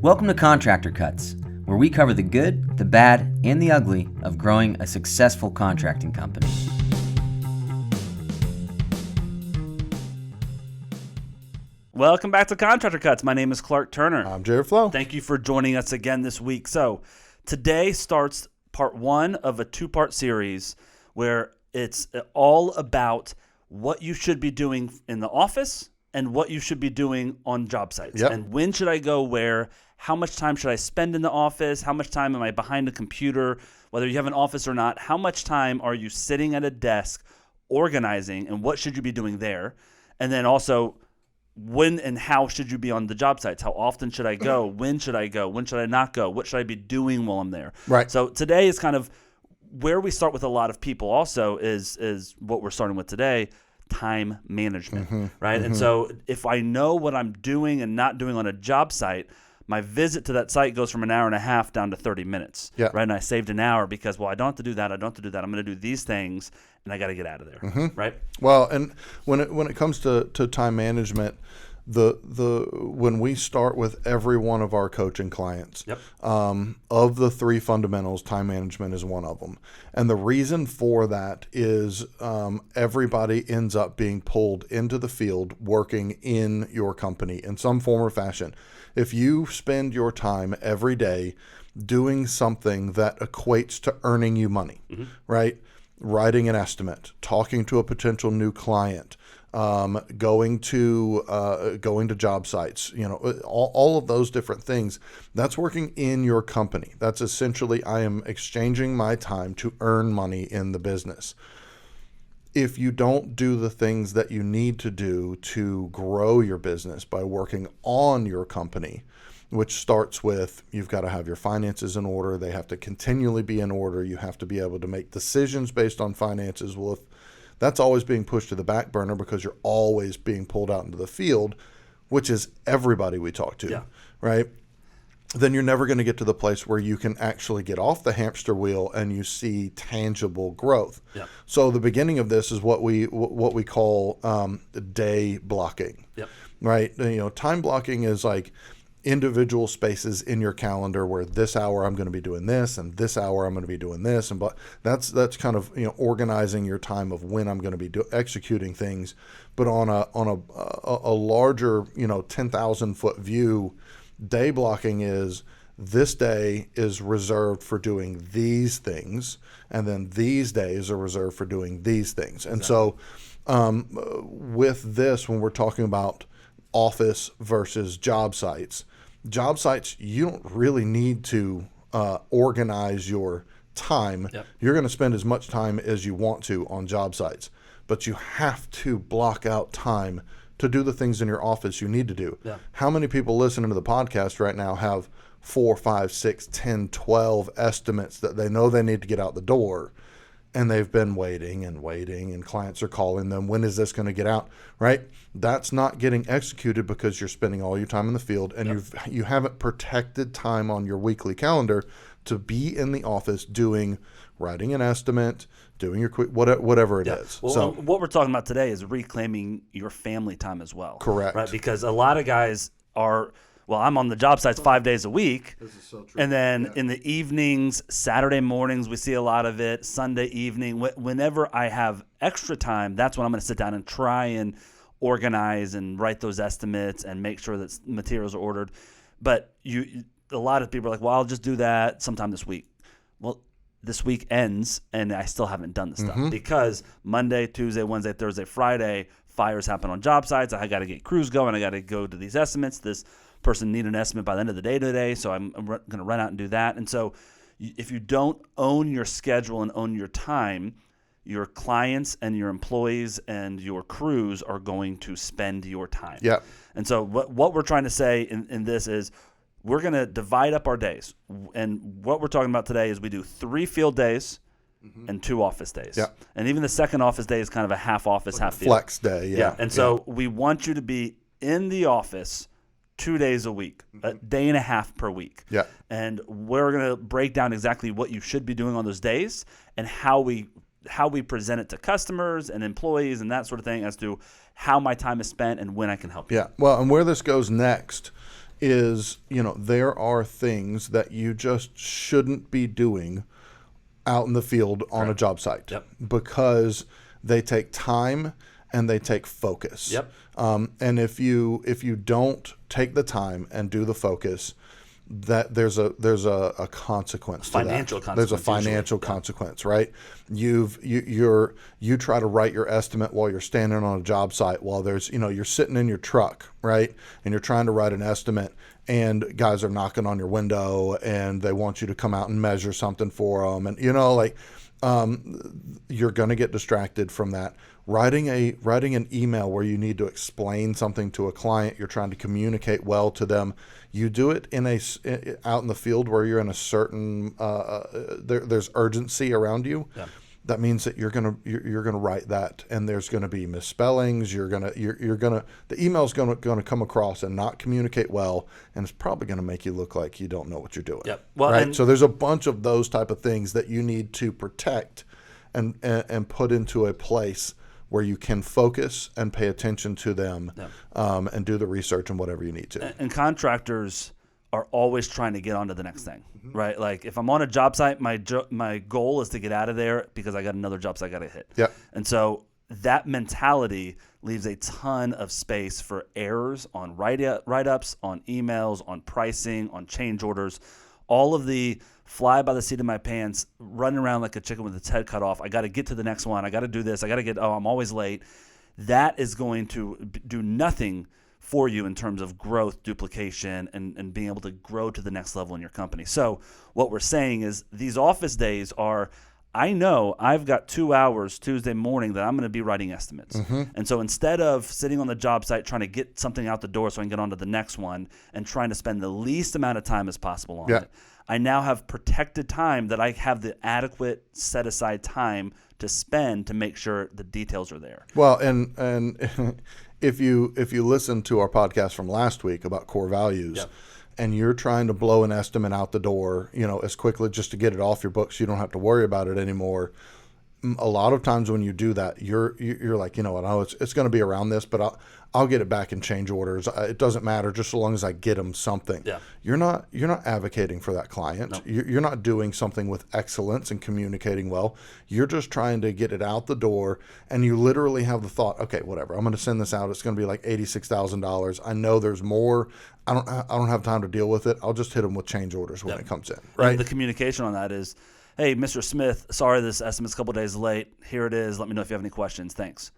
Welcome to Contractor Cuts, where we cover the good, the bad, and the ugly of growing a successful contracting company. Welcome back to Contractor Cuts. My name is Clark Turner. I'm Jared Flo. Thank you for joining us again this week. So today starts part one of a two-part series where it's all about what you should be doing in the office and what you should be doing on job sites. Yep. And when should I go where? How much time should I spend in the office? How much time am I behind a computer? Whether you have an office or not, how much time are you sitting at a desk organizing, and what should you be doing there? And then also, when and how should you be on the job sites? How often should I go? When should I go? When should I not go? What should I be doing while I'm there? Right. So today is kind of where we start with a lot of people also is what we're starting with today, time management, right? And so if I know what I'm doing and not doing on a job site, my visit to that site goes from an hour and a half down to 30 minutes, right? And I saved an hour because, well, I don't have to do that. I don't have to do that. I'm going to do these things, and I got to get out of there, right? Well, and when it comes to time management, when we start with every one of our coaching clients, of the three fundamentals, time management is one of them. And the reason for that is everybody ends up being pulled into the field working in your company in some form or fashion. If you spend your time every day doing something that equates to earning you money, right? Writing an estimate, talking to a potential new client, going to job sites, all of those different things, that's working in your company. That's essentially, I am exchanging my time to earn money in the business. If you don't do the things that you need to do to grow your business by working on your company, which starts with you've got to have your finances in order. They have to continually be in order. You have to be able to make decisions based on finances. Well, if that's always being pushed to the back burner because you're always being pulled out into the field, which is everybody we talk to, right? Then you're never going to get to the place where you can actually get off the hamster wheel and you see tangible growth. So the beginning of this is what we call day blocking, right? Time blocking is like individual spaces in your calendar where this hour I'm going to be doing this and this hour I'm going to be doing this, and but that's kind of organizing your time of when I'm going to be executing things. But on a larger 10,000 foot view, day blocking is this day is reserved for doing these things, and then these days are reserved for doing these things. And so with this, when we're talking about office versus job sites, you don't really need to organize your time. You're going to spend as much time as you want to on job sites, but you have to block out time to do the things in your office you need to do. How many people listening to the podcast right now have 4, 5, 6, 10, 12 estimates that they know they need to get out the door, and they've been waiting and clients are calling them, when is this going to get out, right? That's not getting executed because you're spending all your time in the field, and you haven't protected time on your weekly calendar to be in the office writing an estimate, doing your quick whatever it is. Well, so what we're talking about today is reclaiming your family time as well. Correct. Right? Because a lot of guys are, I'm on the job sites 5 days a week. This is so true. And then in the evenings, Saturday mornings, we see a lot of it. Sunday evening, whenever I have extra time, that's when I'm going to sit down and try and organize and write those estimates and make sure that materials are ordered. But a lot of people are like, well, I'll just do that sometime this week. Well, this week ends and I still haven't done the stuff because Monday, Tuesday, Wednesday, Thursday, Friday, fires happen on job sites. I got to get crews going. I got to go to these estimates. This person need an estimate by the end of the day today, so I'm going to run out and do that. And so if you don't own your schedule and own your time, your clients and your employees and your crews are going to spend your time. And so what we're trying to say in this is we're going to divide up our days. And what we're talking about today is we do 3 field days and 2 office days. And even the second office day is kind of a half office, half field. Flex day, And so we want you to be in the office 2 days a week, a day and a half per week. And we're going to break down exactly what you should be doing on those days and how we present it to customers and employees and that sort of thing as to how my time is spent and when I can help you. Well, and where this goes next is, there are things that you just shouldn't be doing out in the field on a job site because they take time and they take focus. And if you don't take the time and do the focus, that there's a consequence to that. There's a financial consequence, right? You try to write your estimate while you're standing on a job site, while there's, you're sitting in your truck, right? And you're trying to write an estimate, and guys are knocking on your window and they want you to come out and measure something for them. And, you're going to get distracted from that. Writing an email where you need to explain something to a client, you're trying to communicate well to them. You do it out in the field where you're in a certain there's urgency around you. That means that you're gonna write that, and there's gonna be misspellings. The email's gonna come across and not communicate well, and it's probably gonna make you look like you don't know what you're doing. Well, right. So there's a bunch of those type of things that you need to protect and put into a place where you can focus and pay attention to them, and do the research and whatever you need to. And contractors are always trying to get onto the next thing, right? Like if I'm on a job site, my goal is to get out of there because I got another job site I got to hit. And so that mentality leaves a ton of space for errors on write-ups, on emails, on pricing, on change orders, all of the fly by the seat of my pants, running around like a chicken with its head cut off. I got to get to the next one. I got to do this. I'm always late. That is going to do nothing for you in terms of growth, duplication, and being able to grow to the next level in your company. So what we're saying is these office days are, I know I've got 2 hours Tuesday morning that I'm going to be writing estimates. And so instead of sitting on the job site trying to get something out the door so I can get on to the next one and trying to spend the least amount of time as possible on it, I now have protected time that I have the adequate set aside time to spend to make sure the details are there. Well, and if you listen to our podcast from last week about core values, and you're trying to blow an estimate out the door, as quickly just to get it off your books, you don't have to worry about it anymore. A lot of times when you do that, you're like, it's going to be around this, but I'll get it back in change orders. It doesn't matter, just so long as I get them something. You're not advocating for that client. You're not doing something with excellence and communicating well. You're just trying to get it out the door, and you literally have the thought, okay, whatever, I'm going to send this out. It's going to be like $86,000. I know there's more. I don't have time to deal with it. I'll just hit them with change orders when it comes in. Right. And the communication on that is, hey, Mr. Smith, sorry this estimate's a couple days late. Here it is. Let me know if you have any questions. Thanks.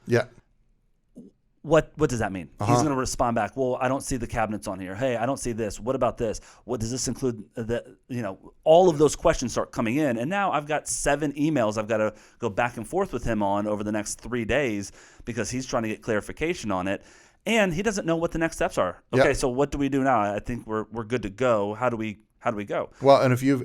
What does that mean? He's going to respond back, well, I don't see the cabinets on here. Hey, I don't see this. What about this? What does this include? All of those questions start coming in. And now I've got 7 emails I've got to go back and forth with him on over the next 3 days because he's trying to get clarification on it. And he doesn't know what the next steps are. Okay, so what do we do now? I think we're good to go. How do we go? Well, and if you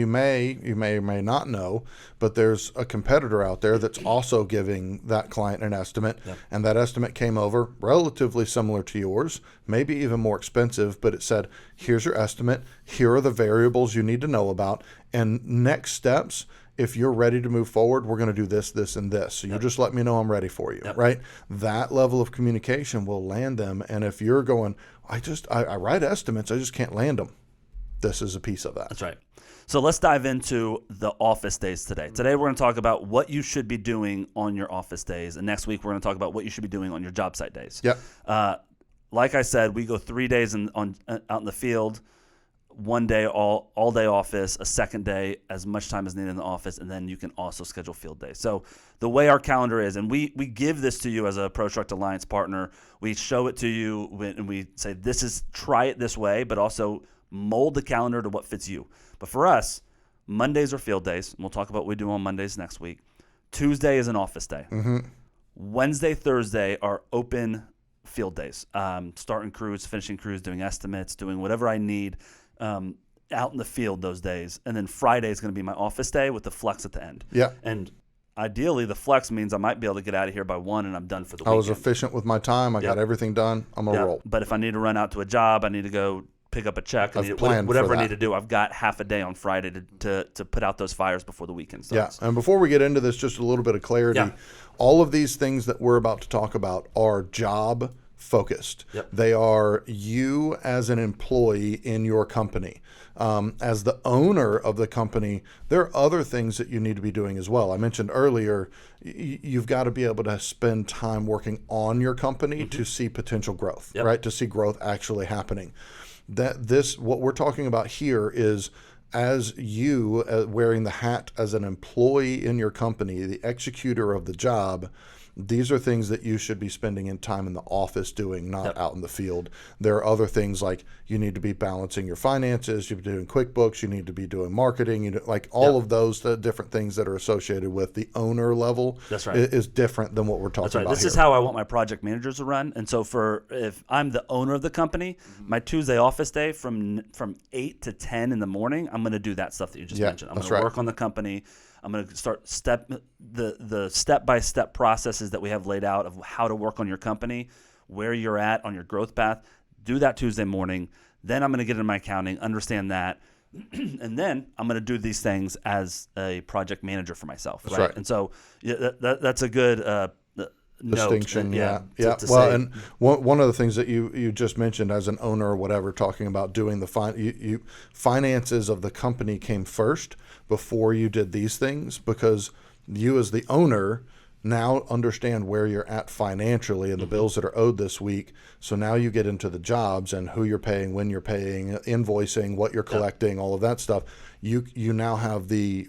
may or may not know, but there's a competitor out there that's also giving that client an estimate, and that estimate came over relatively similar to yours, maybe even more expensive, but it said, here's your estimate, here are the variables you need to know about, and next steps, if you're ready to move forward, we're going to do this, this, and this. So you just let me know I'm ready for you, right? That level of communication will land them. And if you're going, I write estimates, I just can't land them. This is a piece of that. That's right. So let's dive into the office days today. Today we're going to talk about what you should be doing on your office days. And next week we're going to talk about what you should be doing on your job site days. Like I said, we go 3 days out in the field. 1 day all day office, a second day as much time as needed in the office, and then you can also schedule field days. So the way our calendar is, and we give this to you as a ProTruct Alliance partner, we show it to you and we say try it this way, but also mold the calendar to what fits you. But for us, Mondays are field days, and we'll talk about what we do on Mondays next week. Tuesday is an office day. Wednesday, Thursday are open field days, starting crews, finishing crews, doing estimates, doing whatever I need out in the field those days. And then Friday is going to be my office day with the flex at the end. And ideally, the flex means I might be able to get out of here by 1 and I'm done for the weekend. I was efficient with my time. I got everything done. I'm going to roll. But if I need to run out to a job, I need to go pick up a check, whatever I need to do, I've got half a day on Friday to put out those fires before the weekend starts. And before we get into this, just a little bit of clarity. All of these things that we're about to talk about are job focused. Yep. They are you as an employee in your company. As the owner of the company, there are other things that you need to be doing as well. I mentioned earlier, you've got to be able to spend time working on your company to see potential growth, Yep. right? To see growth actually happening. What we're talking about here is as you wearing the hat as an employee in your company, the executor of the job. These are things that you should be spending in time in the office doing, not out in the field. There are other things like you need to be balancing your finances, you need to be doing QuickBooks, you need to be doing marketing, like all of those different things that are associated with the owner level. That's right. Is different than what we're talking about This here. is how I want my project managers to run. And so if I'm the owner of the company, my Tuesday office day from 8 to 10 in the morning, I'm going to do that stuff that you just mentioned. I'm going to work on the company. I'm going to start the step-by-step processes that we have laid out of how to work on your company, where you're at on your growth path. Do that Tuesday morning. Then I'm going to get into my accounting, understand that, and then I'm going to do these things as a project manager for myself. That's right. And so that's a good distinction. note, yeah. to Well, say. and one of the things that you just mentioned as an owner or whatever, talking about doing the finances of the company came first before you did these things, because you as the owner now understand where you're at financially and the bills that are owed this week. So now you get into the jobs and who you're paying, when you're paying, invoicing, what you're collecting, all of that stuff. You now have the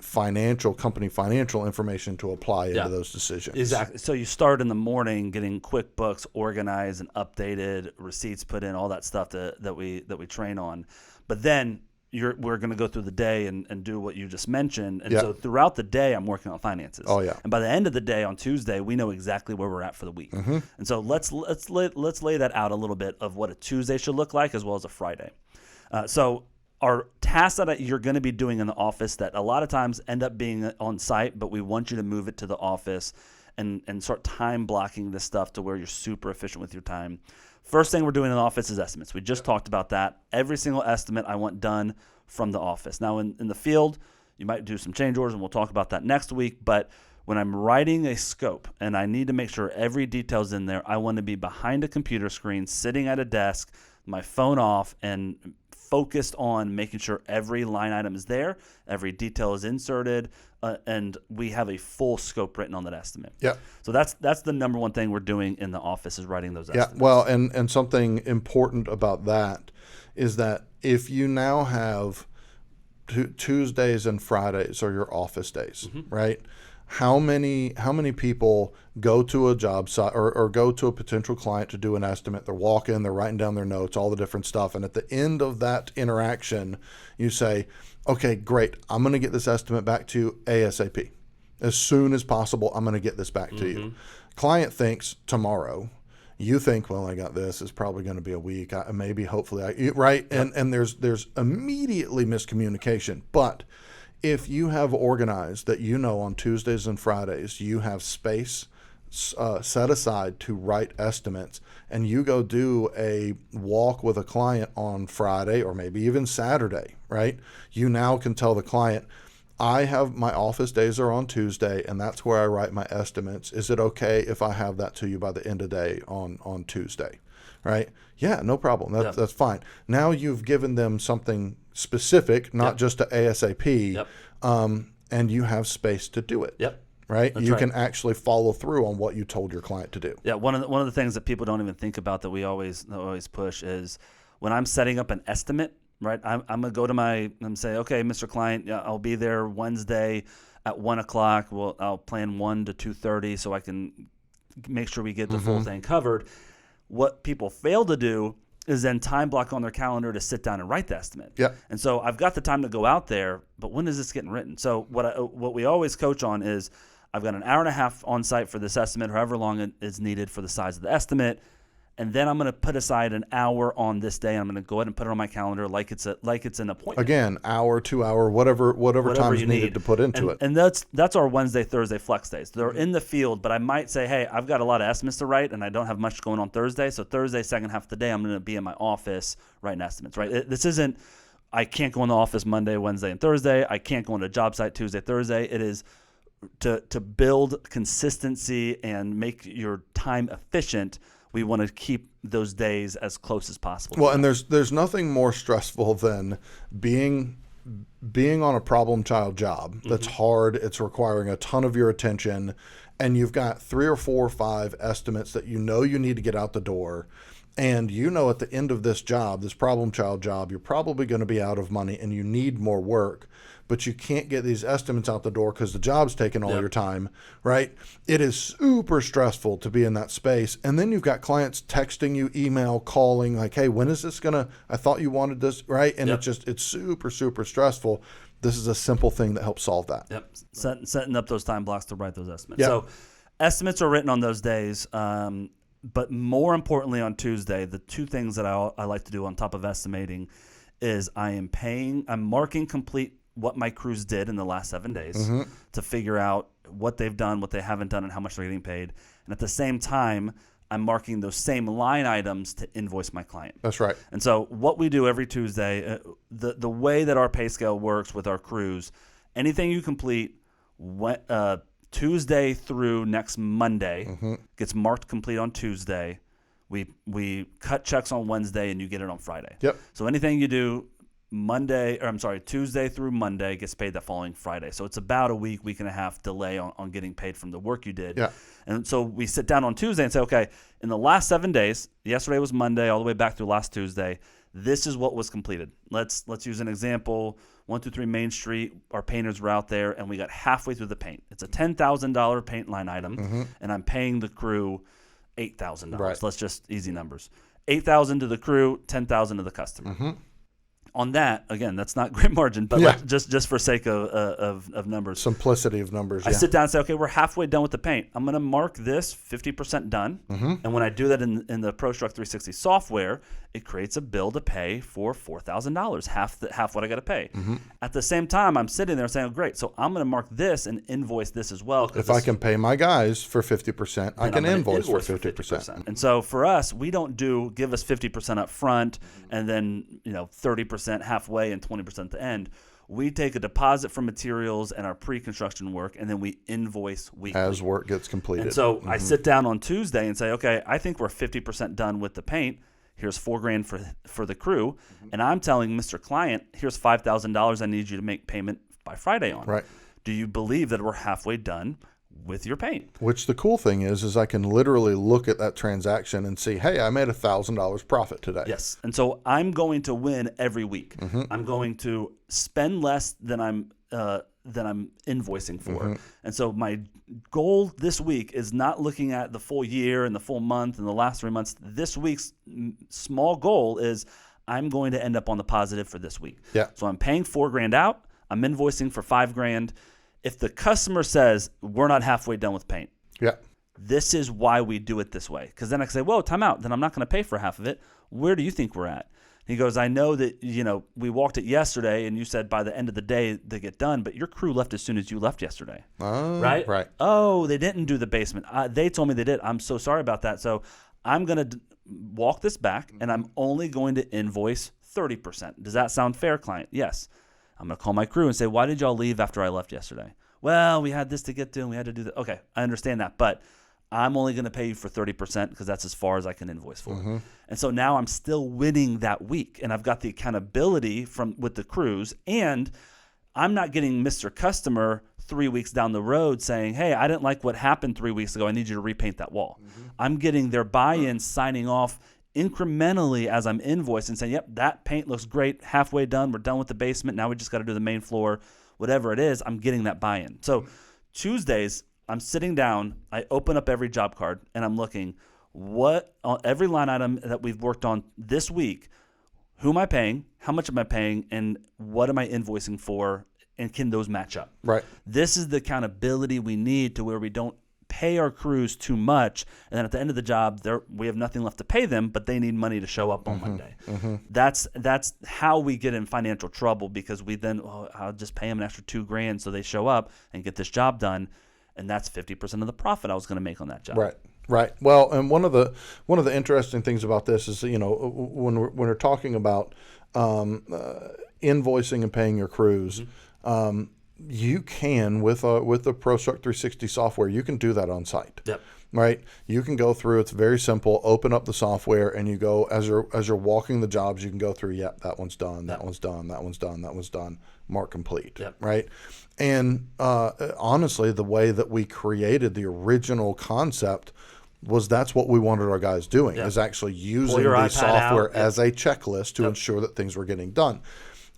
company financial information to apply into those decisions. Exactly. So you start in the morning getting QuickBooks organized and updated, receipts put in, all that stuff that we train on. But then we're going to go through the day and do what you just mentioned. And so throughout the day, I'm working on finances. Oh, yeah. And by the end of the day on Tuesday, we know exactly where we're at for the week. Mm-hmm. And so let's lay that out a little bit of what a Tuesday should look like as well as a Friday. So our tasks that you're going to be doing in the office that a lot of times end up being on site, but we want you to move it to the office and start time blocking this stuff to where you're super efficient with your time. First thing we're doing in the office is estimates. We just talked about that. Every single estimate I want done from the office. Now in the field, you might do some change orders, and we'll talk about that next week. But when I'm writing a scope and I need to make sure every detail's in there, I want to be behind a computer screen, sitting at a desk, my phone off, and focused on making sure every line item is there, every detail is inserted, and we have a full scope written on that estimate. Yeah. So that's the number one thing we're doing in the office is writing those estimates. Yeah. Well, and something important about that is that if you now have Tuesdays and Fridays are your office days, right? How many people go to a job site or go to a potential client to do an estimate? They're walking, they're writing down their notes, all the different stuff. And at the end of that interaction, you say, okay, great. I'm going to get this estimate back to you ASAP. As soon as possible, I'm going to get this back to you. Client thinks tomorrow. You think, well, I got this. It's probably going to be a week. Hopefully, right? Yep. And there's immediately miscommunication. But if you have organized that on Tuesdays and Fridays, you have space set aside to write estimates, and you go do a walk with a client on Friday or maybe even Saturday, right? You now can tell the client, I have my office days are on Tuesday, and that's where I write my estimates. Is it okay if I have that to you by the end of the day on Tuesday, right? Yeah, no problem. That's fine. Now you've given them something specific, not just to ASAP, and you have space to do it. Yep. Right? That's you right. can actually follow through on what you told your client to do. Yeah, one of the things that people don't even think about that we always push is when I'm setting up an estimate, right? I'm gonna go to and say, okay, Mr. Client, I'll be there Wednesday at 1:00. Well, I'll plan 1 to 2:30 so I can make sure we get the full thing covered. What people fail to do is then time block on their calendar to sit down and write the estimate. Yep. And so I've got the time to go out there, but when is this getting written? So what we always coach on is I've got an hour and a half on site for this estimate, however long it is needed for the size of the estimate. And then I'm going to put aside an hour on this day. And I'm going to go ahead and put it on my calendar like it's an appointment. Again, hour, 2 hour, whatever time is needed to put into it. And that's our Wednesday, Thursday flex days. They're in the field, but I might say, hey, I've got a lot of estimates to write, and I don't have much going on Thursday. So Thursday, second half of the day, I'm going to be in my office writing estimates. Right? This isn't. I can't go in the office Monday, Wednesday, and Thursday. I can't go on a job site Tuesday, Thursday. It is to build consistency and make your time efficient. we want to keep those days as close as possible. Well, and there's nothing more stressful than being on a problem child job that's hard. It's requiring a ton of your attention, and you've got 3 or 4 or 5 estimates that you need to get out the door. And at the end of this job, this problem child job, you're probably going to be out of money and you need more work, but you can't get these estimates out the door because the job's taking all your time, right? It is super stressful to be in that space. And then you've got clients texting you, email, calling, like, hey, when is this I thought you wanted this, right? And it's super, super stressful. This is a simple thing that helps solve that. Yep. Setting up those time blocks to write those estimates. Yep. So estimates are written on those days. But more importantly, on Tuesday, the 2 things that I like to do on top of estimating is I'm marking complete what my crews did in the last 7 days to figure out what they've done, what they haven't done, and how much they're getting paid. And at the same time, I'm marking those same line items to invoice my client. That's right. And so what we do every Tuesday, the way that our pay scale works with our crews, anything you complete, Tuesday through next Monday gets marked complete on Tuesday. We cut checks on Wednesday and you get it on Friday. Yep. So anything you do Tuesday through Monday gets paid the following Friday. So it's about a week and a half delay on getting paid from the work you did. Yeah. And so we sit down on Tuesday and say, okay, in the last 7 days, yesterday was Monday all the way back through last Tuesday, this is what was completed. Let's use an example. 123 Main Street, our painters were out there, and we got halfway through the paint. It's a $10,000 paint line item, and I'm paying the crew $8,000. Right. Let's just easy numbers. $8,000 to the crew, $10,000 to the customer. On that, again, that's not great margin, but just for sake of numbers. Simplicity of numbers, I sit down and say, okay, we're halfway done with the paint. I'm going to mark this 50% done. And when I do that in the ProStruct 360 software, it creates a bill to pay for $4,000, half what I got to pay. At the same time, I'm sitting there saying, oh, great, so I'm going to mark this and invoice this as well. If I can pay my guys for 50%, I can invoice for 50%. And so for us, we don't give us 50% up front and then 30% halfway and 20% at the end. We take a deposit for materials and our pre-construction work, and then we invoice weekly as work gets completed. And so I sit down on Tuesday and say, okay, I think we're 50% done with the paint. Here's $4,000 for the crew, and I'm telling Mr. Client, here's $5,000 I need you to make payment by Friday on. Right. Do you believe that we're halfway done with your paint? Which the cool thing is I can literally look at that transaction and see, hey, I made $1,000 profit today. Yes. And so I'm going to win every week. I'm going to spend less than I'm invoicing for. And so my goal this week is not looking at the full year and the full month and the last 3 months. This week's small goal is I'm going to end up on the positive for this week. Yeah. So I'm paying $4,000 out. I'm invoicing for $5,000. If the customer says we're not halfway done with paint, this is why we do it this way. Because then I can say, whoa, time out. Then I'm not going to pay for half of it. Where do you think we're at? He goes, I know that, we walked it yesterday and you said by the end of the day they get done, but your crew left as soon as you left yesterday. Right? Right. Oh, they didn't do the basement. They told me they did. I'm so sorry about that. So I'm going to walk this back and I'm only going to invoice 30%. Does that sound fair, client? Yes. I'm going to call my crew and say, why did y'all leave after I left yesterday? Well, we had this to get to and we had to do that. Okay, I understand that, but I'm only going to pay you for 30% because that's as far as I can invoice for. And so now I'm still winning that week, and I've got the accountability with the crews, and I'm not getting Mr. Customer 3 weeks down the road saying, hey, I didn't like what happened 3 weeks ago. I need you to repaint that wall. I'm getting their buy-in, signing off incrementally as I'm invoicing, saying, yep, that paint looks great, halfway done, we're done with the basement, now we just got to do the main floor, whatever it is. I'm getting that buy-in. So Tuesdays, I'm sitting down, I open up every job card, and I'm looking every line item that we've worked on this week, who am I paying, how much am I paying, and what am I invoicing for, and can those match up? Right. This is the accountability we need to where we don't pay our crews too much, and then at the end of the job, we have nothing left to pay them, but they need money to show up on Monday. That's how we get in financial trouble, because we then, I'll just pay them an extra $2,000 so they show up and get this job done, and that's 50% of the profit I was going to make on that job. Right. Well, and one of the interesting things about this is, when we're talking about invoicing and paying your crews. You can with the ProStruct 360 software, you can do that on site. Yep. right? You can go through. It's very simple. Open up the software, and you go as you're walking the jobs. You can go through. Yep, that one's done. That one's done. That one's done. That one's done. Mark complete. Yep. Right. And honestly, the way that we created the original concept was that's what we wanted our guys doing, is actually using the software as a checklist to ensure that things were getting done.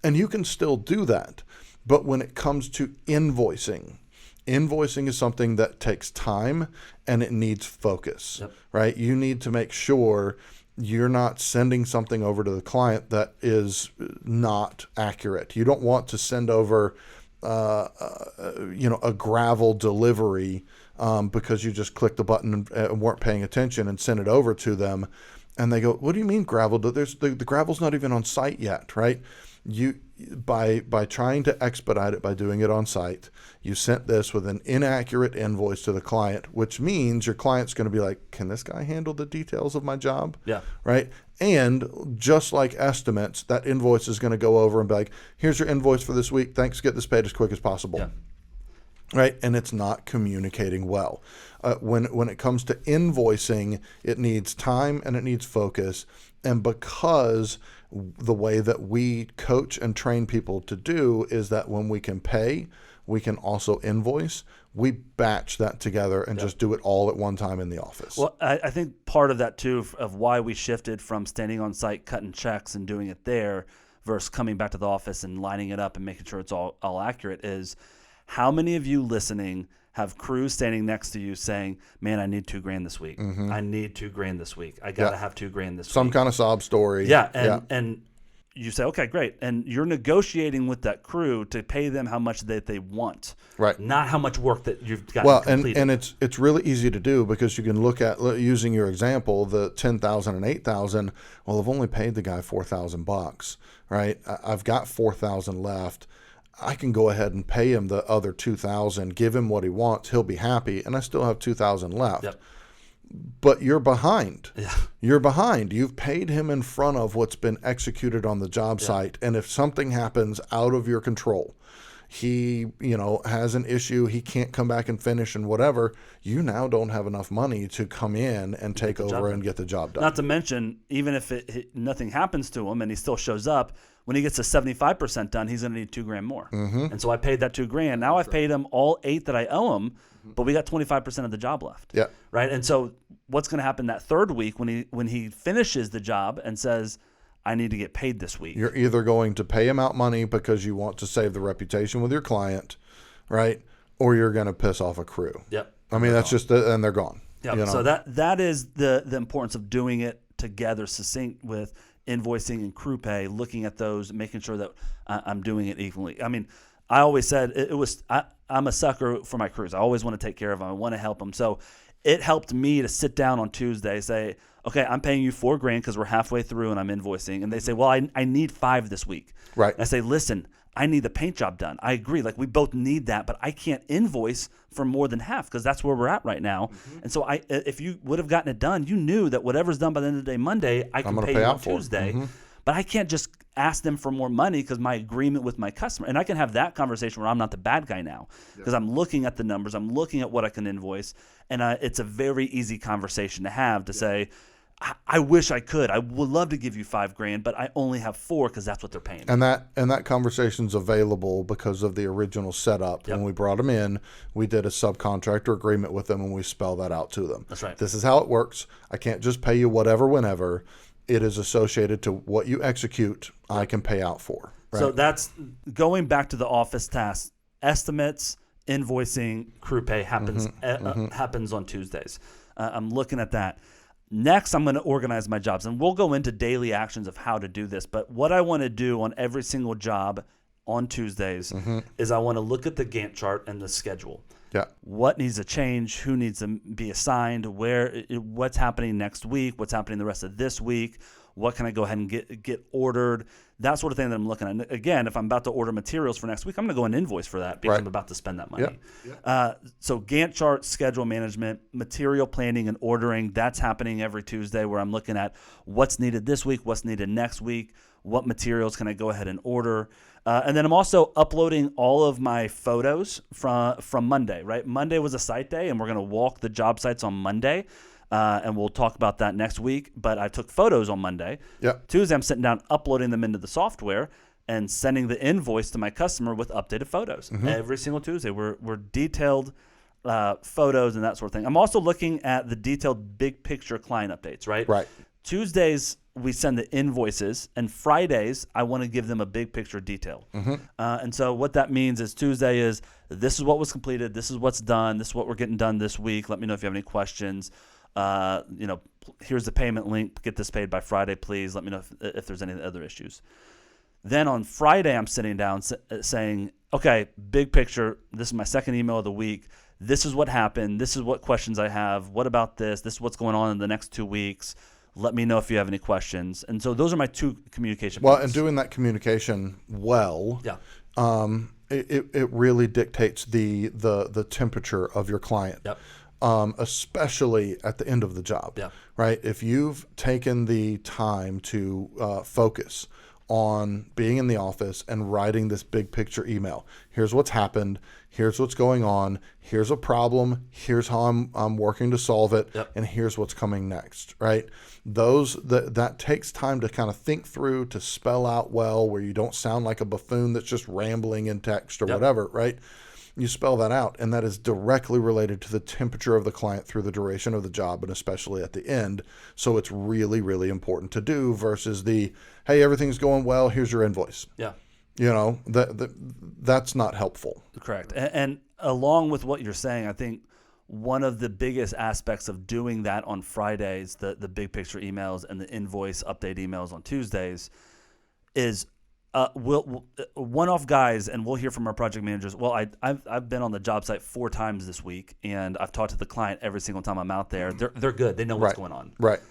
And you can still do that. But when it comes to invoicing is something that takes time and it needs focus, right? You need to make sure you're not sending something over to the client that is not accurate. You don't want to send over a gravel delivery because you just clicked the button and weren't paying attention and sent it over to them, and they go, "What do you mean gravel? The gravel's not even on site yet, right?" You by trying to expedite it by doing it on site, you sent this with an inaccurate invoice to the client, which means your client's going to be like, "Can this guy handle the details of my job?" Yeah. Right. And just like estimates, that invoice is going to go over and be like, "Here's your invoice for this week. Thanks. Get this paid as quick as possible." Yeah. Right. And it's not communicating well. When it comes to invoicing, it needs time and it needs focus. And because the way that we coach and train people to do is that when we can pay, we can also invoice. We batch that together and just do it all at one time in the office. Well, I think part of that too, of why we shifted from standing on site, cutting checks and doing it there versus coming back to the office and lining it up and making sure it's all accurate, is how many of you listening have crews standing next to you saying, "Man, I need $2,000 this week. I need $2,000 this week. I got to have $2,000 this week." Some kind of sob story. Yeah. And you say, "Okay, great." And you're negotiating with that crew to pay them how much that they want. Right. Not how much work that you've got completed. and it's really easy to do because you can look at, using your example, the 10,000 and 8,000. Well, I've only paid the guy $4,000, right? I've got 4,000 left. I can go ahead and pay him the other 2,000, give him what he wants. He'll be happy, and I still have 2,000 left. Yep. But you're behind. Yeah. You're behind. You've paid him in front of what's been executed on the job site, and if something happens out of your control, he has an issue, he can't come back and finish and whatever, you now don't have enough money to come in and take over and get the job done. Not to mention, even if nothing happens to him and he still shows up, when he gets to 75% done, he's going to need $2,000 more. And so I paid that $2,000. Now I've paid him all $8,000 that I owe him, but we got 25% of the job left. Yeah. Right. And so what's going to happen that third week when he finishes the job and says, "I need to get paid this week"? You're either going to pay him out money because you want to save the reputation with your client, right? Or you're going to piss off a crew. Yep. I mean, that's just and they're gone. Yeah. So that is the importance of doing it together, succinct with invoicing and crew pay, looking at those, making sure that I'm doing it evenly. I mean, I always said I'm a sucker for my crews. I always want to take care of them. I want to help them. So it helped me to sit down on Tuesday, say, "Okay, I'm paying you $4,000 because we're halfway through and I'm invoicing." And they say, "Well, I need $5,000 this week." Right. And I say, "Listen, I need the paint job done." I agree. Like, we both need that, but I can't invoice for more than half because that's where we're at right now. And so if you would have gotten it done, you knew that whatever's done by the end of the day, Monday, I can pay you on Tuesday. But I can't just ask them for more money because my agreement with my customer. And I can have that conversation where I'm not the bad guy now because I'm looking at the numbers. I'm looking at what I can invoice. And it's a very easy conversation to have to say, I wish I could. I would love to give you $5,000, but I only have $4,000 because that's what they're paying. And that conversation's available because of the original setup. When we brought them in, we did a subcontractor agreement with them, and we spell that out to them. That's right. This is how it works. I can't just pay you whatever whenever. It is associated to what you execute. I can pay out for. Right? So that's going back to the office tasks. Estimates, invoicing, crew pay happens on Tuesdays. I'm looking at that. Next, I'm going to organize my jobs, and we'll go into daily actions of how to do this. But what I want to do on every single job on Tuesdays is I want to look at the Gantt chart and the schedule. Yeah. What needs to change? Who needs to be assigned? What's happening next week? What's happening the rest of this week? What can I go ahead and get ordered? That sort of thing that I'm looking at. Again, if I'm about to order materials for next week, I'm going to go and invoice for that because I'm about to spend that money. So Gantt chart, schedule management, material planning and ordering, that's happening every Tuesday where I'm looking at what's needed this week, what's needed next week, what materials can I go ahead and order. And then I'm also uploading all of my photos from Monday, right? Monday was a site day, and we're going to walk the job sites on Monday. And we'll talk about that next week. But I took photos on Monday. Tuesday, I'm sitting down, uploading them into the software and sending the invoice to my customer with updated photos. Every single Tuesday, we're detailed photos and that sort of thing. I'm also looking at the detailed big picture client updates, right? Right. Tuesdays, we send the invoices, and Fridays, I want to give them a big picture detail. And so what that means is Tuesday is, this is what was completed, this is what's done, this is what we're getting done this week. Let me know if you have any questions. Here's the payment link. Get this paid by Friday, please. Let me know if there's any other issues. Then on Friday, I'm sitting down saying, okay, big picture. This is my second email of the week. This is what happened. This is what questions I have. What about this? This is what's going on in the next 2 weeks. Let me know if you have any questions. And so those are my two communication points. And doing that communication well, it really dictates the temperature of your client. Especially at the end of the job, right? If you've taken the time to focus on being in the office and writing this big picture email, here's what's happened, here's what's going on, here's a problem, here's how I'm working to solve it, and here's what's coming next, right? That takes time to kind of think through, to spell out well, where you don't sound like a buffoon that's just rambling in text or whatever, right? You spell that out, and that is directly related to the temperature of the client through the duration of the job, and especially at the end. So it's really, really important to do versus hey, everything's going well, here's your invoice. That's not helpful. Correct. And along with what you're saying, I think one of the biggest aspects of doing that on Fridays, the big picture emails and the invoice update emails on Tuesdays, is we'll one-off guys, and we'll hear from our project managers. Well, I've been on the job site 4 times this week, and I've talked to the client every single time I'm out there. They're good. They know what's going on. Right.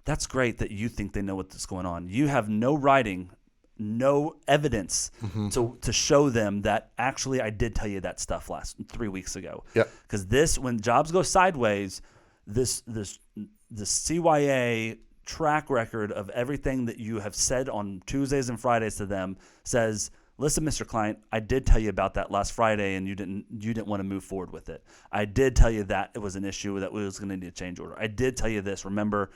That's great that you think they know what's going on. You have no writing, no evidence to show them that actually I did tell you that stuff 3 weeks ago. Because when jobs go sideways, the CYA track record of everything that you have said on Tuesdays and Fridays to them says, listen, Mr. Client, I did tell you about that last Friday, and you didn't want to move forward with it. I did tell you that it was an issue that we was going to need a change order. I did tell you this, remember?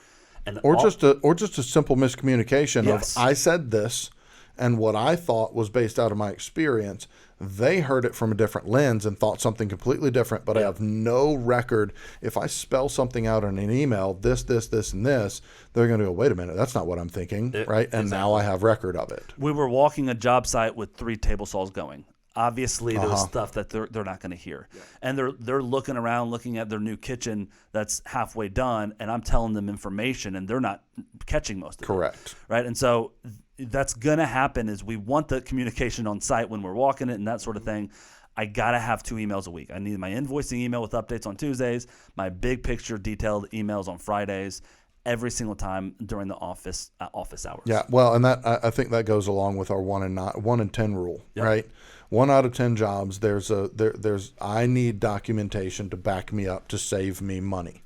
Just a simple miscommunication of I said this, and what I thought was based out of my experience, they heard it from a different lens and thought something completely different, but I have no record. If I spell something out in an email, this, and this, they're going to go, wait a minute, that's not what I'm thinking, right? And now I have record of it. We were walking a job site with 3 table saws going. Obviously, there's stuff that they're not going to hear. And they're looking around, looking at their new kitchen that's halfway done, and I'm telling them information, and they're not catching most of it. Correct. Right? And so that's going to happen is we want the communication on site when we're walking it and that sort of thing. I got to have 2 emails a week. I need my invoicing email with updates on Tuesdays, my big picture detailed emails on Fridays, every single time during the office hours. Yeah, well, and that I think that goes along with our 1 in 10 rule, right? 1 out of 10 jobs, I need documentation to back me up to save me money.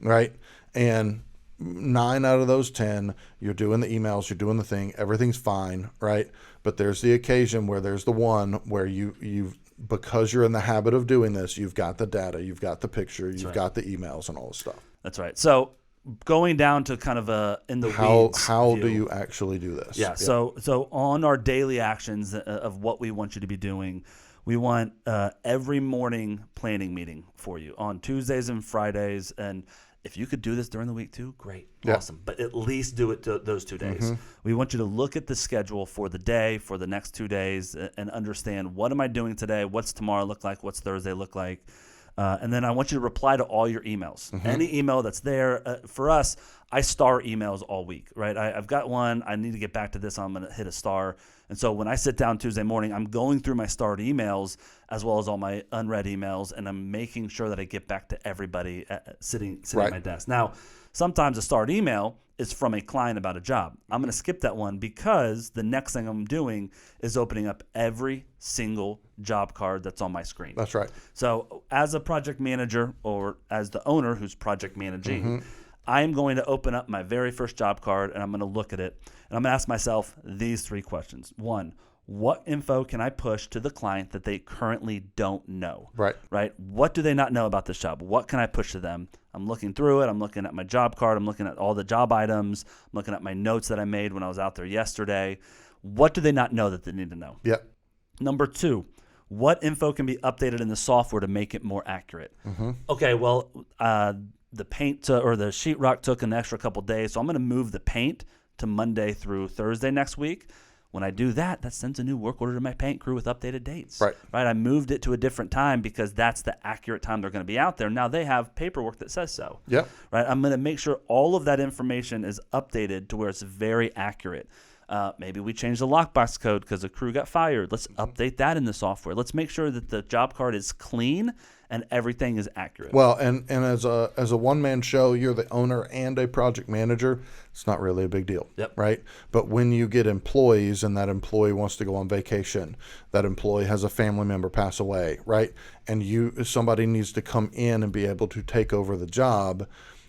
Right? And 9 out of those 10, you're doing the emails, you're doing the thing, everything's fine, right? But there's the occasion where there's the one where you've because you're in the habit of doing this, you've got the data, you've got the picture, you've got the emails and all this stuff. That's right. So going down to kind of in the weeds. How do you actually do this? Yeah. So on our daily actions of what we want you to be doing, we want every morning planning meeting for you on Tuesdays and Fridays. And if you could do this during the week too, great. Awesome. But at least do it those 2 days. We want you to look at the schedule for the day, for the next 2 days, and understand, what am I doing today? What's tomorrow look like? What's Thursday look like? And then I want you to reply to all your emails. Any email that's there. For us, I star emails all week, right? I've got one. I need to get back to this. I'm going to hit a star. And so when I sit down Tuesday morning, I'm going through my starred emails as well as all my unread emails, and I'm making sure that I get back to everybody sitting at my desk. Now, Sometimes a start email is from a client about a job. I'm going to skip that one because the next thing I'm doing is opening up every single job card that's on my screen. That's right. So as a project manager or as the owner who's project managing, I'm going to open up my very first job card and I'm going to look at it and I'm going to ask myself these 3 questions. 1, what info can I push to the client that they currently don't know? Right? What do they not know about this job? What can I push to them? I'm looking through it. I'm looking at my job card. I'm looking at all the job items. I'm looking at my notes that I made when I was out there yesterday. What do they not know that they need to know? Yeah. Number 2, what info can be updated in the software to make it more accurate? Okay, well, the paint or the sheetrock took an extra couple days, so I'm going to move the paint to Monday through Thursday next week. When I do that, that sends a new work order to my paint crew with updated dates. Right. I moved it to a different time because that's the accurate time they're going to be out there. Now they have paperwork that says so. Yep. Right. I'm going to make sure all of that information is updated to where it's very accurate. Maybe we change the lockbox code because a crew got fired. Let's update that in the software. Let's make sure that the job card is clean and everything is accurate. Well, and as a one-man show, you're the owner and a project manager. It's not really a big deal, right? But when you get employees and that employee wants to go on vacation, that employee has a family member pass away, right? And somebody needs to come in and be able to take over the job.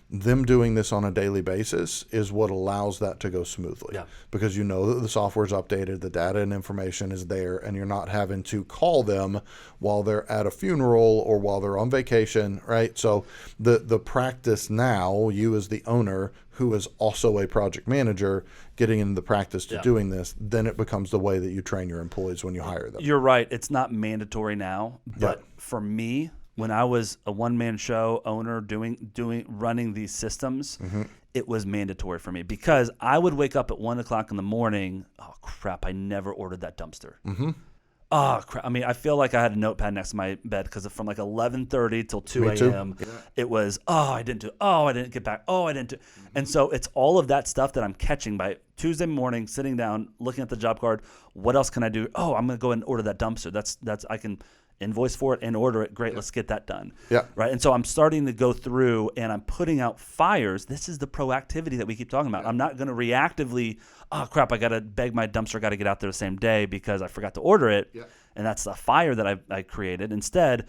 Them doing this on a daily basis is what allows that to go smoothly, because you know that the software is updated, the data and information is there, and you're not having to call them while they're at a funeral or while they're on vacation, right? So the practice now, you as the owner who is also a project manager, getting into the practice to doing this, then it becomes the way that you train your employees when you hire them. You're right. It's not mandatory now, but for me, when I was a one-man show owner running these systems, it was mandatory for me because I would wake up at 1 o'clock in the morning. Oh crap! I never ordered that dumpster. Oh crap! I mean, I feel like I had a notepad next to my bed because from like 11:30 till 2 a.m. It was I didn't get back. I didn't do. And so it's all of that stuff that I'm catching by Tuesday morning, sitting down, looking at the job card. What else can I do? Oh, I'm going to go ahead and order that dumpster. That's I can invoice for it and order it. Great, let's get that done. Right. And so I'm starting to go through and I'm putting out fires. This is the proactivity that we keep talking about. I'm not going to reactively, oh crap, I got to beg my dumpster, got to get out there the same day because I forgot to order it. And that's the fire that I created. Instead,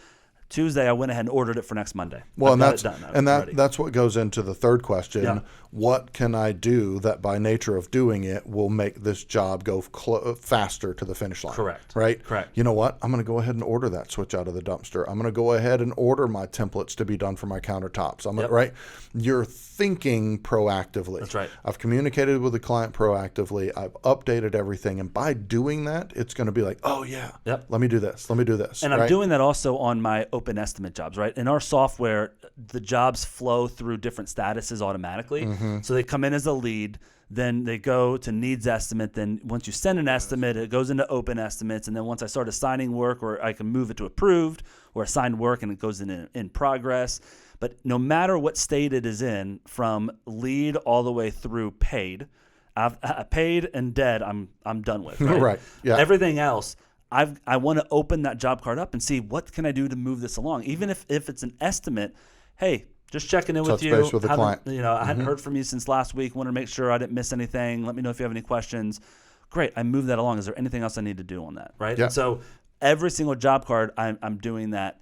Tuesday I went ahead and ordered it for next Monday. Well, that's what goes into the third question. What can I do that by nature of doing it will make this job go faster to the finish line? Correct. Right? Correct. You know what? I'm going to go ahead and order that switch out of the dumpster. I'm going to go ahead and order my templates to be done for my countertops. Right? You're thinking proactively. That's right. I've communicated with the client proactively. I've updated everything. And by doing that, it's going to be like, oh, yeah, let me do this. Let me do this. And I'm doing that also on my open estimate jobs, right? In our software, the jobs flow through different statuses automatically. So they come in as a lead, then they go to needs estimate. Then once you send an estimate, it goes into open estimates. And then once I start assigning work, or I can move it to approved or assigned work, and it goes in progress. But no matter what state it is in, from lead all the way through paid, I've paid and dead, I'm done with. Right. Right. Yeah. Everything else, I want to open that job card up and see what can I do to move this along. Even if it's an estimate, hey, just checking in with you. Touch base with the client. I hadn't heard from you since last week. Want to make sure I didn't miss anything. Let me know if you have any questions. Great, I moved that along. Is there anything else I need to do on that? Right. Yeah. And so every single job card, I'm doing that.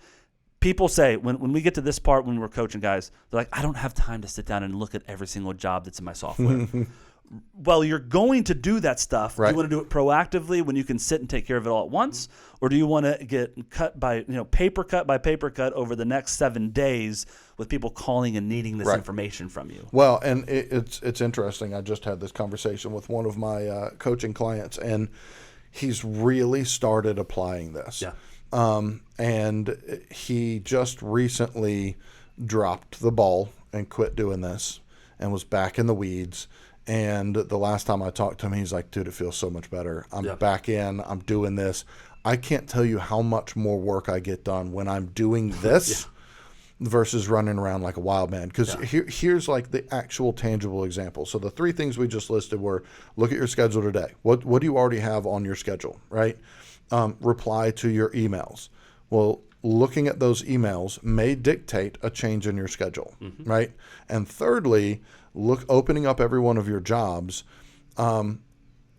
People say when we get to this part when we're coaching guys, they're like, I don't have time to sit down and look at every single job that's in my software. Well, you're going to do that stuff. Right. Do you want to do it proactively when you can sit and take care of it all at once? Or do you want to get cut by, paper cut by paper cut over the next 7 days with people calling and needing this information from you? Well, and it's interesting. I just had this conversation with one of my coaching clients, and he's really started applying this. And he just recently dropped the ball and quit doing this and was back in the weeds. And the last time I talked to him, he's like, dude, it feels so much better. I'm back in. I'm doing this. I can't tell you how much more work I get done when I'm doing this versus running around like a wild man. Because here's like the actual tangible example. So the 3 things we just listed were, look at your schedule today. What do you already have on your schedule, right? Reply to your emails. Well, looking at those emails may dictate a change in your schedule, right? And thirdly, opening up every one of your jobs.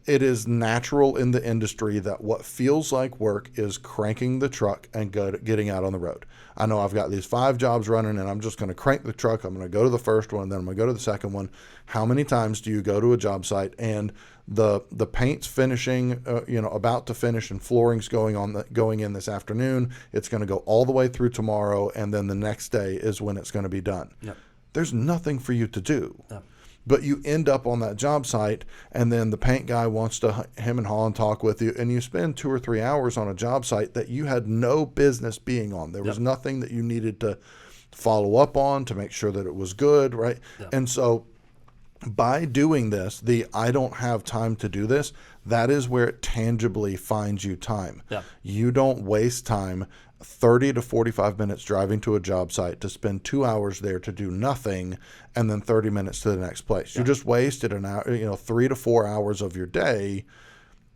It is natural in the industry that what feels like work is cranking the truck and getting out on the road. I know I've got these 5 jobs running and I'm just going to crank the truck. I'm going to go to the first one and then I'm going to go to the second one. How many times do you go to a job site and the paint's finishing, about to finish, and flooring's going in this afternoon? It's going to go all the way through tomorrow, and then the next day is when it's going to be done. Yep. There's nothing for you to do. Yep. But you end up on that job site, and then the paint guy wants to hem and haw and talk with you, and you spend 2 or 3 hours on a job site that you had no business being on. There was nothing that you needed to follow up on to make sure that it was good, right? Yep. And so by doing this, I don't have time to do this, that is where it tangibly finds you time. Yeah. You don't waste time 30 to 45 minutes driving to a job site to spend 2 hours there to do nothing and then 30 minutes to the next place. Yeah. You just wasted an hour, 3 to 4 hours of your day.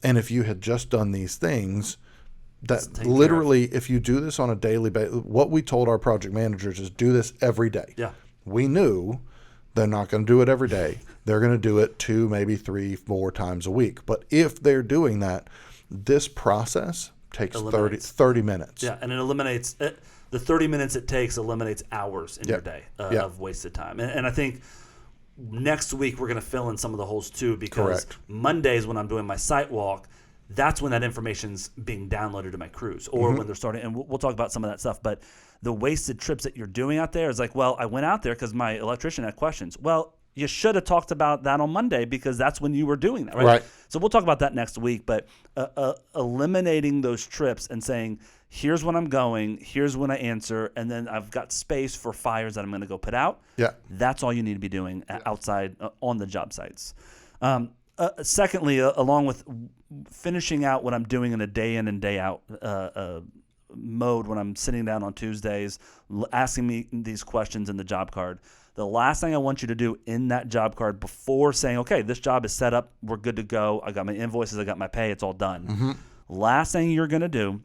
And if you had just done these things, that literally, if you do this on a daily basis, what we told our project managers is do this every day. Yeah. We knew they're not going to do it every day. They're going to do it 2, maybe 3, 4 times a week. But if they're doing that, this process takes 30 minutes. Yeah, and it eliminates the 30 minutes it takes eliminates hours in your day of wasted time. And I think next week we're going to fill in some of the holes too, because Mondays when I'm doing my site walk, that's when that information's being downloaded to my crews, or when they're starting. And we'll talk about some of that stuff. But the wasted trips that you're doing out there is like, well, I went out there because my electrician had questions. Well, you should have talked about that on Monday because that's when you were doing that, right? So we'll talk about that next week. But eliminating those trips and saying, here's when I'm going, here's when I answer, and then I've got space for fires that I'm going to go put out. Yeah, that's all you need to be doing outside on the job sites. Secondly, along with finishing out what I'm doing in a day in and day out mode when I'm sitting down on Tuesdays, asking me these questions in the job card, the last thing I want you to do in that job card before saying, okay, this job is set up, we're good to go, I got my invoices, I got my pay, it's all done. Last thing you're going to do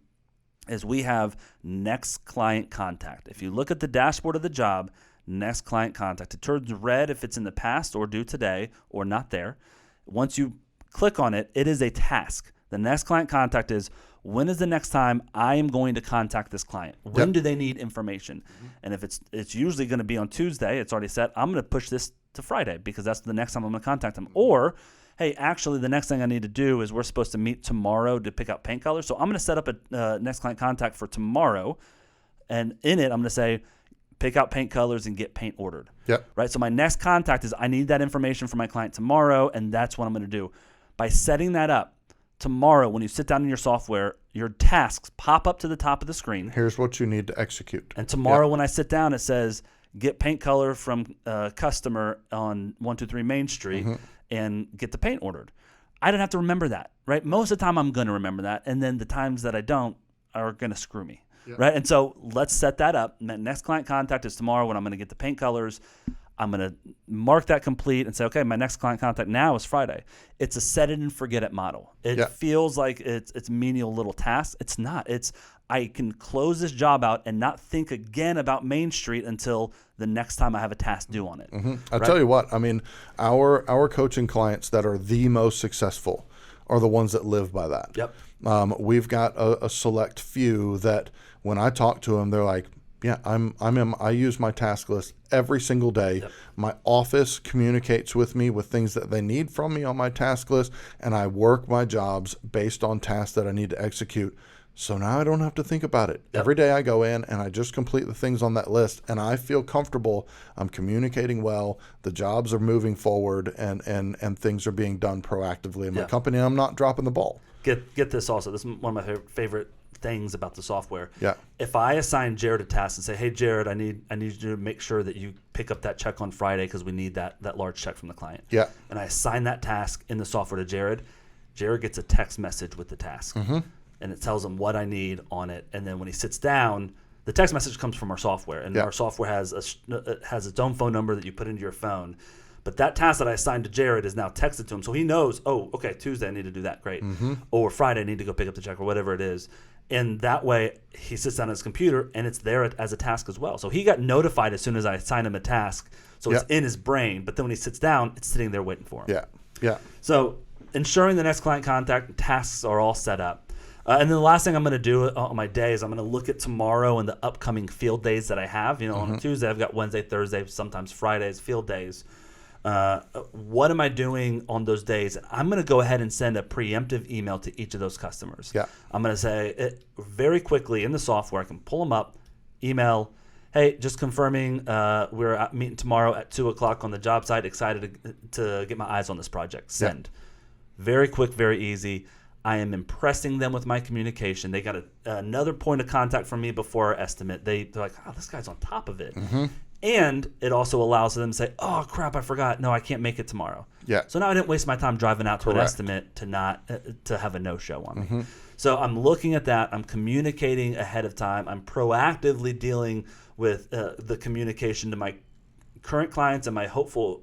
is we have next client contact. If you look at the dashboard of the job, next client contact, it turns red if it's in the past or due today or not there. Once you click on it, it is a task. The next client contact is, when is the next time I am going to contact this client? When do they need information? And if it's usually going to be on Tuesday, it's already set, I'm going to push this to Friday because that's the next time I'm going to contact them. Or, hey, actually the next thing I need to do is we're supposed to meet tomorrow to pick out paint colors. So I'm going to set up a next client contact for tomorrow. And in it, I'm going to say, pick out paint colors and get paint ordered. Right. So my next contact is, I need that information from my client tomorrow, and that's what I'm going to do. By setting that up, tomorrow when you sit down in your software, your tasks pop up to the top of the screen. Here's what you need to execute. And tomorrow when I sit down, it says, get paint color from customer on 123 Main Street and get the paint ordered. I don't have to remember that, right? Most of the time I'm going to remember that, and then the times that I don't are going to screw me. Right. And so let's set that up. And that next client contact is tomorrow when I'm going to get the paint colors. I'm going to mark that complete and say, okay, my next client contact now is Friday. It's a set it and forget it model. It feels like it's menial little tasks. It's not. It's, I can close this job out and not think again about Main Street until the next time I have a task due on it. I'll tell you what, I mean, our coaching clients that are the most successful are the ones that live by that. We've got a select few that when I talk to them, they're like, yeah, I use my task list every single day. My office communicates with me with things that they need from me on my task list, and I work my jobs based on tasks that I need to execute. So now I don't have to think about it. Every day I go in and I just complete the things on that list, and I feel comfortable. I'm communicating well. The jobs are moving forward, and things are being done proactively in my company. And I'm not dropping the ball. Get this also. This is one of my favorite things about the software. If I assign Jared a task and say, hey, Jared, I need you to make sure that you pick up that check on Friday because we need that large check from the client. And I assign that task in the software to Jared. Jared gets a text message with the task. And it tells him what I need on it. And then when he sits down, the text message comes from our software. And our software has its own phone number that you put into your phone. But that task that I assigned to Jared is now texted to him. So he knows, oh, okay, Tuesday I need to do that. Great. Or Friday I need to go pick up the check or whatever it is. And that way, he sits down at his computer, and it's there as a task as well. So he got notified as soon as I assigned him a task. So it's in his brain. But then when he sits down, it's sitting there waiting for him. Yeah, yeah. So ensuring the next client contact tasks are all set up. And then the last thing I'm going to do on my day is I'm going to look at tomorrow and the upcoming field days that I have. On a Tuesday, I've got Wednesday, Thursday, sometimes Fridays, field days. What am I doing on those days? I'm going to go ahead and send a preemptive email to each of those customers. Yeah. I'm going to say very quickly in the software, I can pull them up, email, hey, just confirming we're meeting tomorrow at 2 o'clock on the job site. Excited to get my eyes on this project. Send. Yeah. Very quick, very easy. I am impressing them with my communication. They got another point of contact from me before our estimate. They're like, oh, this guy's on top of it. Mm-hmm. And it also allows them to say, oh, crap, I forgot. No, I can't make it tomorrow. Yeah. So now I didn't waste my time driving out to an estimate to have a no-show on me. So I'm looking at that. I'm communicating ahead of time. I'm proactively dealing with the communication to my current clients and my hopeful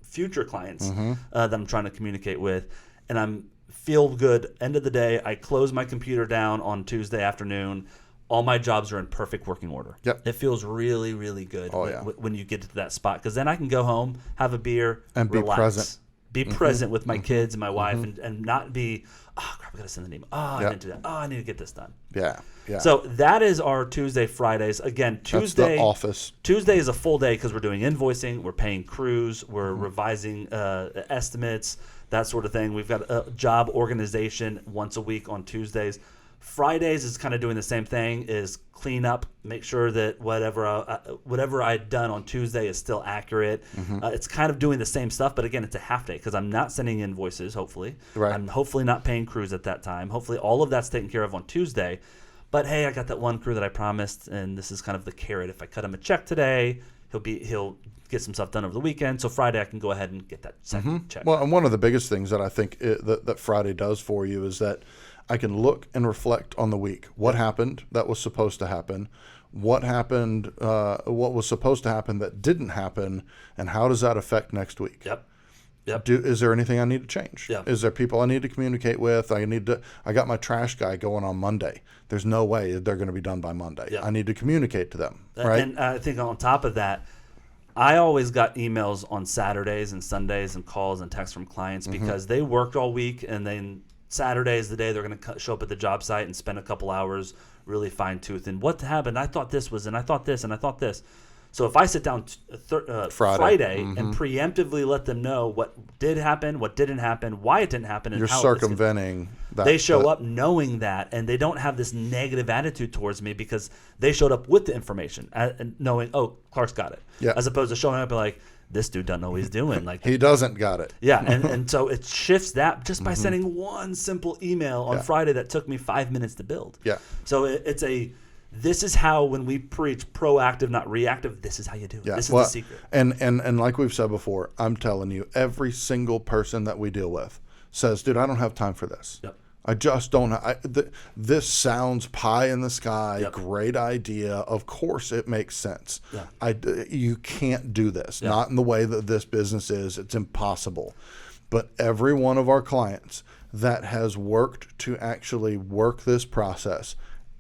future clients that I'm trying to communicate with. And I'm feel good. End of the day, I close my computer down on Tuesday afternoon. All my jobs are in perfect working order. Yep. It feels really, really good Oh, when you get to that spot, because then I can go home, have a beer, and relax, be present. Be present with my kids and my wife, and not be, oh, crap, I got to send an email. Oh, I didn't do that. Oh, I need to get this done. Yeah. Yeah. So that is our Tuesday, Fridays. Again, Tuesday. That's the office. Tuesday is a full day because we're doing invoicing, we're paying crews, we're revising estimates, that sort of thing. We've got a job organization once a week on Tuesdays. Fridays is kind of doing the same thing, is clean up, make sure that whatever I'd done on Tuesday is still accurate. It's kind of doing the same stuff, but again, it's a half day because I'm not sending invoices, hopefully. Right. I'm hopefully not paying crews at that time. Hopefully all of that's taken care of on Tuesday. But hey, I got that one crew that I promised, and this is kind of the carrot. If I cut him a check today, he'll get some stuff done over the weekend. So Friday I can go ahead and get that second check. Well, and one of the biggest things that I think that Friday does for you is that I can look and reflect on the week. What happened that was supposed to happen? What happened? What was supposed to happen that didn't happen? And how does that affect next week? Yep. Is there anything I need to change? Yep. Is there people I need to communicate with? I got my trash guy going on Monday. There's no way they're going to be done by Monday. Yep. I need to communicate to them. Right. And I think on top of that, I always got emails on Saturdays and Sundays and calls and texts from clients because they worked all week, and then Saturday is the day they're going to show up at the job site and spend a couple hours really fine-toothing. What happened? I thought this was, and I thought this, and I thought this. So if I sit down Friday and preemptively let them know what did happen, what didn't happen, why it didn't happen, and you're how circumventing that. They show up knowing that, and they don't have this negative attitude towards me because they showed up with the information and knowing, oh, Clark's got it. Yeah. As opposed to showing up and like, this dude doesn't know what he's doing. Like he doesn't got it. Yeah, and so it shifts that just by sending one simple email on Friday that took me 5 minutes to build. Yeah. So this is how, when we preach proactive, not reactive, this is how you do it. Yeah. This is the secret. And like we've said before, I'm telling you, every single person that we deal with says, dude, I don't have time for this. Yep. I just don't. This sounds pie in the sky. Yep. Great idea. Of course, it makes sense. Yeah. You can't do this. Yeah. Not in the way that this business is. It's impossible. But every one of our clients that has worked to actually work this process,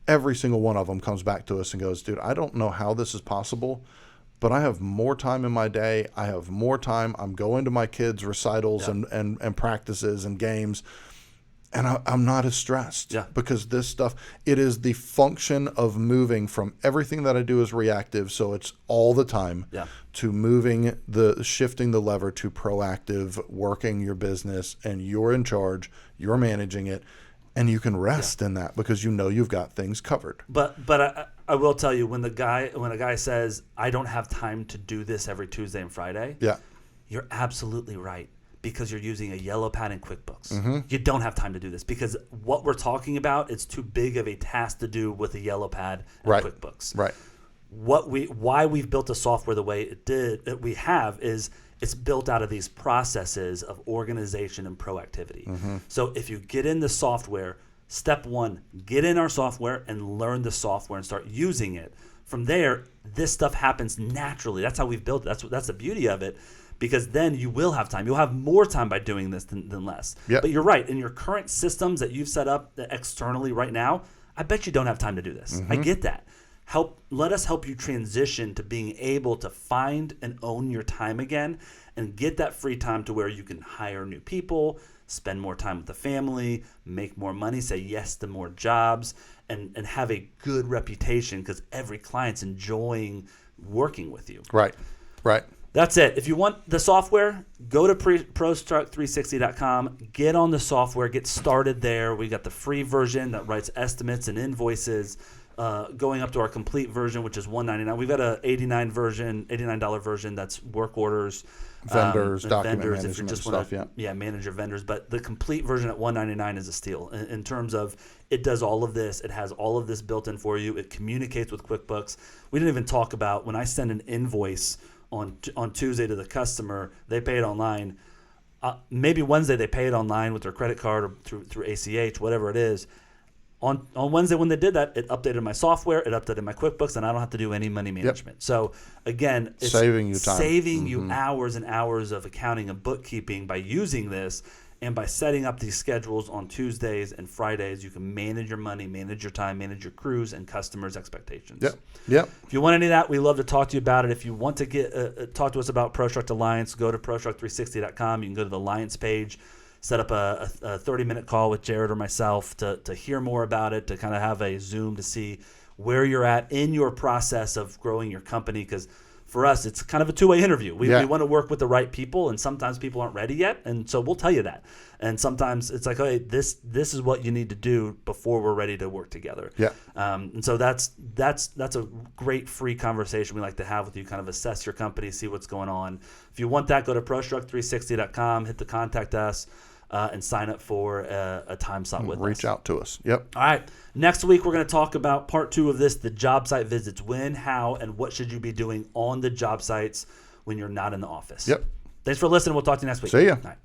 every single one of them comes back to us and goes, dude, I don't know how this is possible, but I have more time in my day. I have more time. I'm going to my kids' recitals and practices and games. And I'm not as stressed because this stuff, it is the function of moving from everything that I do is reactive, so it's all the time, to shifting the lever to proactive, working your business, and you're in charge, you're managing it, and you can rest in that because you know you've got things covered. But I will tell you, when a guy says, I don't have time to do this every Tuesday and Friday, you're absolutely right. Because you're using a yellow pad in QuickBooks. You don't have time to do this because what we're talking about is too big of a task to do with a yellow pad in QuickBooks. Right. Why we've built the software the way we have is it's built out of these processes of organization and proactivity. So if you get in the software, step one, get in our software and learn the software and start using it. From there, this stuff happens naturally. That's how we've built it. That's the beauty of it. Because then you will have time. You'll have more time by doing this than less. Yep. But you're right. In your current systems that you've set up externally right now, I bet you don't have time to do this. I get that. Let us help you transition to being able to find and own your time again and get that free time to where you can hire new people, spend more time with the family, make more money, say yes to more jobs, and have a good reputation because every client's enjoying working with you. Right. That's it. If you want the software, go to ProStruct360.com, get on the software, get started there. We got the free version that writes estimates and invoices, going up to our complete version, which is $199. We've got a $89 version that's work orders, Vendors, document vendors, management if you just stuff, want to manage your vendors. But the complete version at $199 is a steal in terms of it does all of this. It has all of this built in for you. It communicates with QuickBooks. We didn't even talk about when I send an invoice on Tuesday to the customer, they pay it online. Maybe Wednesday they pay it online with their credit card or through ACH, whatever it is. On Wednesday when they did that, it updated my software, it updated my QuickBooks, and I don't have to do any money management. Yep. So again, it's saving you time, saving you hours and hours of accounting and bookkeeping by using this. And by setting up these schedules on Tuesdays and Fridays, you can manage your money, manage your time, manage your crews and customers' expectations. Yep. If you want any of that, we love to talk to you about it. If you want to get talk to us about ProStruct Alliance, go to ProStruct360.com. You can go to the Alliance page, set up a 30-minute call with Jared or myself to hear more about it, to kind of have a Zoom to see where you're at in your process of growing your company, because for us, it's kind of a two-way interview. We want to work with the right people, and sometimes people aren't ready yet, and so we'll tell you that. And sometimes it's like, hey, this is what you need to do before we're ready to work together. Yeah. And so that's a great free conversation we like to have with you, kind of assess your company, see what's going on. If you want that, go to ProStruct360.com, hit the contact us, and sign up for a time slot with us. Reach out to us. Yep. All right. Next week, we're going to talk about part 2 of this, the job site visits. When, how, and what should you be doing on the job sites when you're not in the office. Yep. Thanks for listening. We'll talk to you next week. See ya. All right.